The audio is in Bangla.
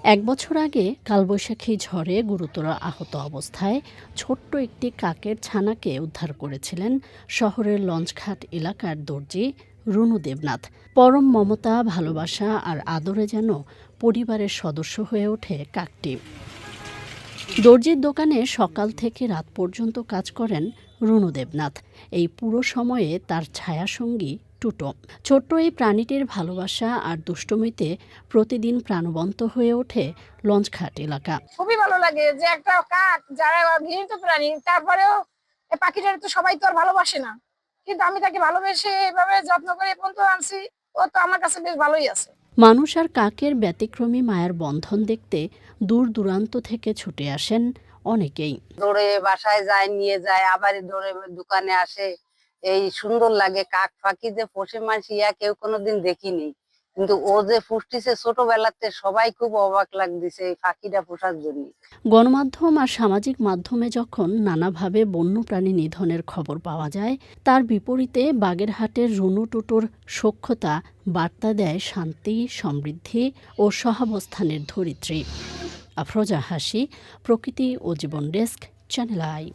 ১ বছর আগে কালবৈশাখী ঝড়ে গুরুতর আহত অবস্থায় ছোট্ট একটি কাকের ছানাকে উদ্ধার করেছিলেন শহরের লঞ্চঘাট এলাকার দর্জি রুনু দেবনাথ। পরম মমতা, ভালোবাসা আর আদরে যেন পরিবারের সদস্য হয়ে ওঠে কাকটি। দর্জির দোকানে সকাল থেকে রাত পর্যন্ত কাজ করেন রুনু দেবনাথ। এই পুরো সময়ে তার ছায়াসঙ্গী টুটো। ছোট্ট এই প্রাণীটির ভালোবাসা আর দুষ্টুমিতে প্রতিদিন প্রাণবন্ত হয়ে ওঠে লঞ্চঘাট এলাকা। খুবই ভালো লাগে যে একটা কাক যারা ঘৃণিত প্রাণী, তারপরেও এই পাখিটার তো সবাই তো আর ভালোবাসে না, কিন্তু আমি তাকে ভালোবেসে এভাবে যত্ন করে এ পর্যন্ত আনছি। ও তো আমার কাছে বেশ ভালোই আছে। মানুষ আর কাকের ব্যতিক্রমী মায়ার বন্ধন দেখতে দূর দূরান্ত থেকে ছুটে আসেন অনেকেই। দৌড়ে বাসায় যায়, নিয়ে যায়, আবার দৌড়ে দোকানে আসে। এই সুন্দর লাগে। কাক ফাঁকি যে পোষে মানুষ কেউ কোনোদিন দেখিনি, কিন্তু ও যে পুষতিছে ছোটবেলাতে সবাই খুব অবাক লাগতেছে এই পাখিটা পোষার জন্য। গণমাধ্যম আর সামাজিক মাধ্যমে যখন নানাভাবে বন্যপ্রাণী নিধনের খবর পাওয়া যায়, তার বিপরীতে বাগেরহাটের রুনু টুটুর সখ্যতা বার্তা দেয় শান্তি, সমৃদ্ধি ও সহাবস্থানের ধরিত্রী। আফরোজা হাসি, প্রকৃতি ও জীবন ডেস্ক, চ্যানেল আই।